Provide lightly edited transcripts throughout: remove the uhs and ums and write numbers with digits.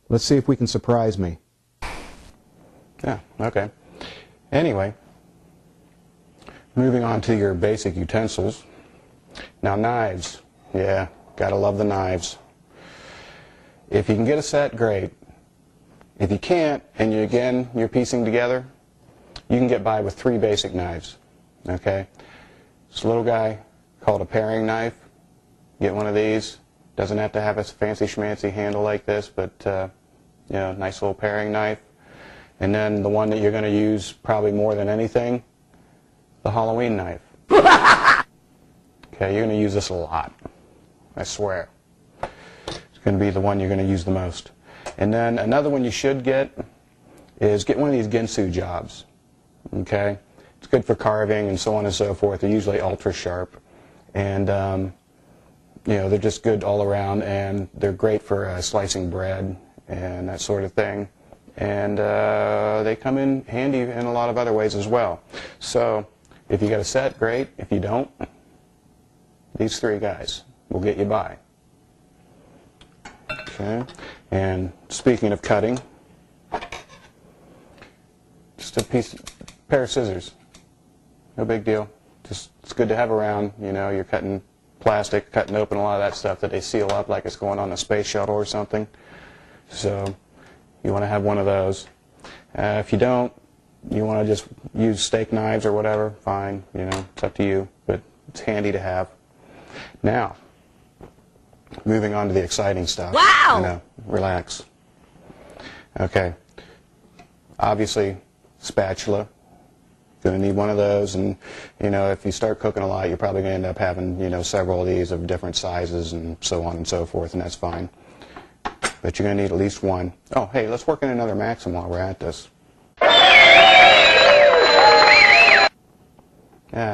Let's see if we can surprise me. Yeah, okay. Anyway, moving on to your basic utensils. Now knives. Yeah, gotta love the knives. If you can get a set, great. If you can't, and you're piecing together, you can get by with 3 basic knives. Okay? This little guy called a paring knife. Get one of these. Doesn't have to have a fancy schmancy handle like this, but nice little paring knife. And then the one that you're going to use probably more than anything, the Halloween knife. Okay, you're going to use this a lot. I swear. It's going to be the one you're going to use the most. And then another one you should get is get one of these Ginsu jobs. Okay? It's good for carving and so on and so forth. They're usually ultra sharp. And, they're just good all around, and they're great for slicing bread and that sort of thing. And they come in handy in a lot of other ways as well. So if you got a set, great. If you don't, these 3 guys will get you by. Okay. And speaking of cutting, just a pair of scissors. No big deal. Just it's good to have around. You're cutting plastic, cutting open a lot of that stuff that they seal up like it's going on a space shuttle or something. So you want to have one of those. If you don't, you want to just use steak knives or whatever, fine. It's up to you, but it's handy to have. Now, moving on to the exciting stuff. Wow! Relax. Okay. Obviously, spatula. Going to need one of those, and if you start cooking a lot, you're probably going to end up having several of these of different sizes and so on and so forth, and that's fine. But you're going to need at least one. Oh, hey, let's work in another Maxim while we're at this. I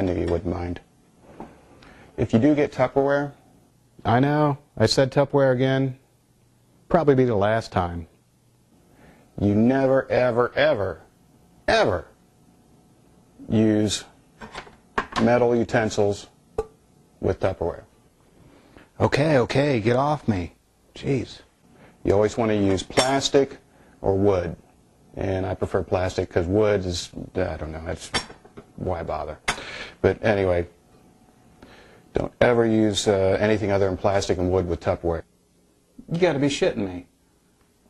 knew you wouldn't mind. If you do get Tupperware, I know, I said Tupperware again, probably be the last time. You never, ever, ever, ever use metal utensils with Tupperware. Okay, get off me. Jeez. You always want to use plastic or wood. And I prefer plastic because wood is, I don't know, that's why bother. But anyway, don't ever use anything other than plastic and wood with Tupperware. You got to be shitting me.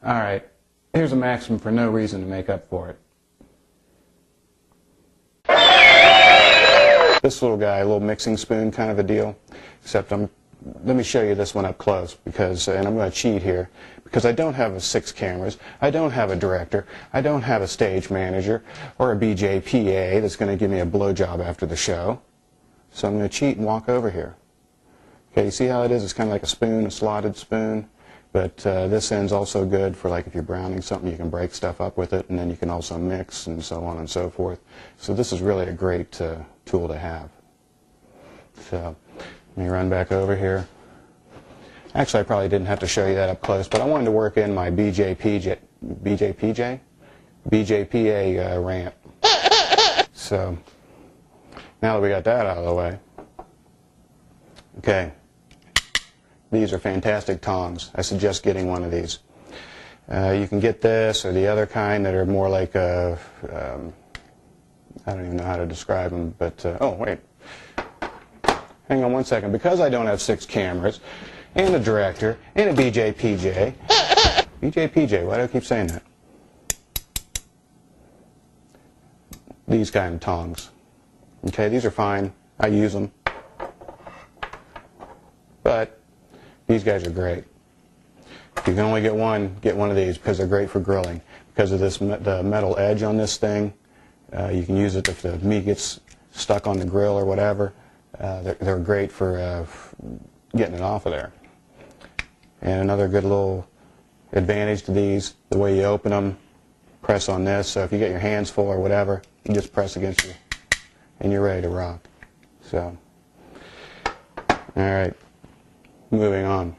All right, here's a Maxim for no reason to make up for it. This little guy, a little mixing spoon kind of a deal, except let me show you this one up close, and I'm going to cheat here, because I don't have 6 cameras, I don't have a director, I don't have a stage manager, or a BJPA that's going to give me a blowjob after the show. So I'm going to cheat and walk over here. Okay, you see how it is? It's kind of like a spoon, a slotted spoon, but this end's also good for like if you're browning something, you can break stuff up with it, and then you can also mix and so on and so forth. So this is really a great tool to have. So let me run back over here. Actually, I probably didn't have to show you that up close, but I wanted to work in my BJPA ramp. So now that we got that out of the way, okay, these are fantastic tongs. I suggest getting one of these. You can get this or the other kind that are more like I don't even know how to describe them, but oh wait, hang on one second. Because I don't have 6 cameras and a director and a BJPJ, why do I keep saying that? These kind of tongs. Okay, these are fine. I use them. But these guys are great. If you can only get one of these because they're great for grilling. Because of the metal edge on this thing, you can use it if the meat gets stuck on the grill or whatever. They're great for getting it off of there. And another good little advantage to these, the way you open them, press on this. So if you get your hands full or whatever, you just press against you and you're ready to rock. So, all right, moving on.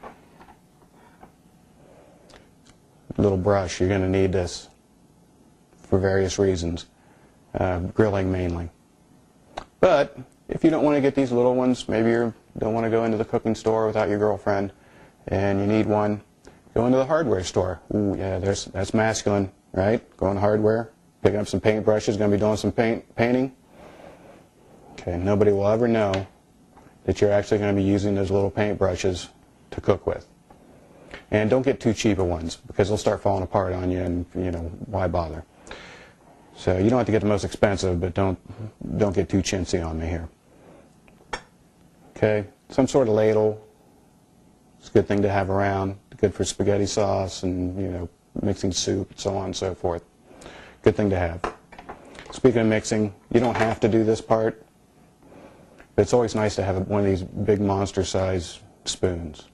Little brush, you're going to need this for various reasons, grilling mainly. But if you don't want to get these little ones, maybe you don't want to go into the cooking store without your girlfriend and you need one, Go into the hardware store. Ooh, yeah, that's masculine, right? Going to hardware, picking up some paintbrushes, going to be doing some painting. Okay, nobody will ever know that you're actually going to be using those little paintbrushes to cook with. And don't get too cheap ones, because they'll start falling apart on you, and why bother? So you don't have to get the most expensive, but don't get too chintzy on me here. Okay, some sort of ladle. It's a good thing to have around. Good for spaghetti sauce and mixing soup and so on and so forth. Good thing to have. Speaking of mixing, you don't have to do this part, but it's always nice to have one of these big monster-size spoons.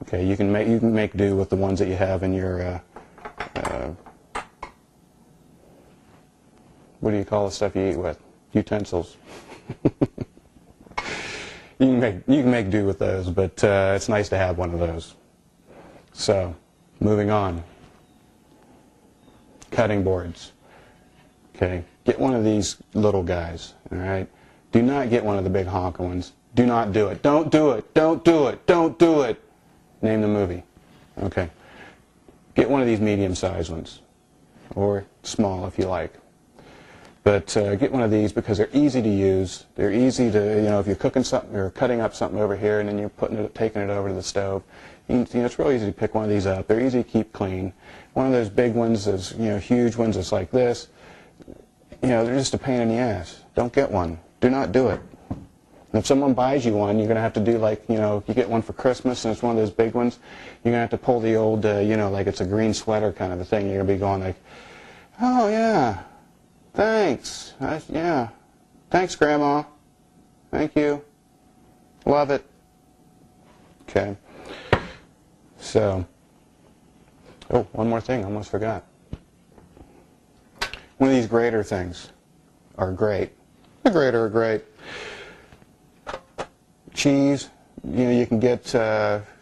Okay, you can make do with the ones that you have in your what do you call the stuff you eat with? Utensils. You can make do with those, but it's nice to have one of those. So, moving on. Cutting boards. Okay, get one of these little guys. All right. Do not get one of the big honking ones. Do not do it. Don't do it. Don't do it. Don't do it. Name the movie. Okay. Get one of these medium-sized ones, or small if you like. But get one of these because they're easy to use. They're easy to, if you're cooking something or cutting up something over here and then you're taking it over to the stove, it's real easy to pick one of these up. They're easy to keep clean. One of those big ones is, huge ones is like this. They're just a pain in the ass. Don't get one. Do not do it. And if someone buys you one, you're going to have to do like, if you get one for Christmas and it's one of those big ones, you're going to have to pull the old, like it's a green sweater kind of a thing. You're going to be going like, oh yeah. Thanks. Yeah. Thanks, Grandma. Thank you. Love it. Okay. So, one more thing. I almost forgot. One of these grater things are great. The grater are great. Cheese. You can get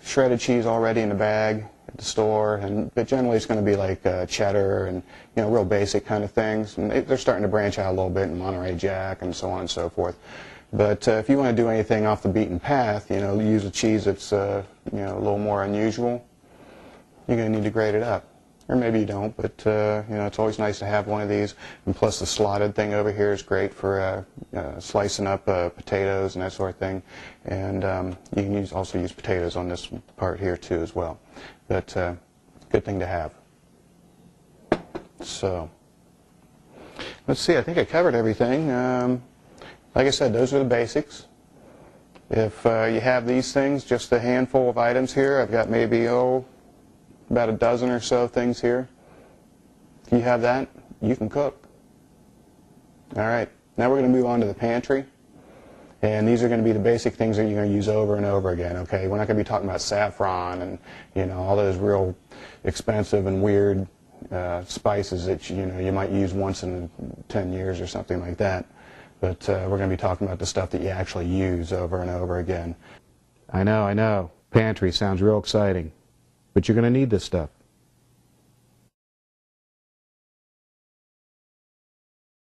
shredded cheese already in a bag at the store, but generally it's going to be like cheddar and real basic kind of things. And they're starting to branch out a little bit in Monterey Jack and so on and so forth. But if you want to do anything off the beaten path, use a cheese that's a little more unusual, you're going to need to grate it up. Or maybe you don't, but it's always nice to have one of these. And plus the slotted thing over here is great for slicing up potatoes and that sort of thing. And you can also use potatoes on this part here too as well. But good thing to have. So, let's see, I think I covered everything. Like I said, those are the basics. If you have these things, just a handful of items here, I've got maybe, about a dozen or so things here. If you have that, you can cook. All right, now we're going to move on to the pantry. And these are going to be the basic things that you're going to use over and over again, okay? We're not going to be talking about saffron and, all those real expensive and weird spices that, you might use once in 10 years or something like that. But we're going to be talking about the stuff that you actually use over and over again. I know. Pantry sounds real exciting. But you're going to need this stuff.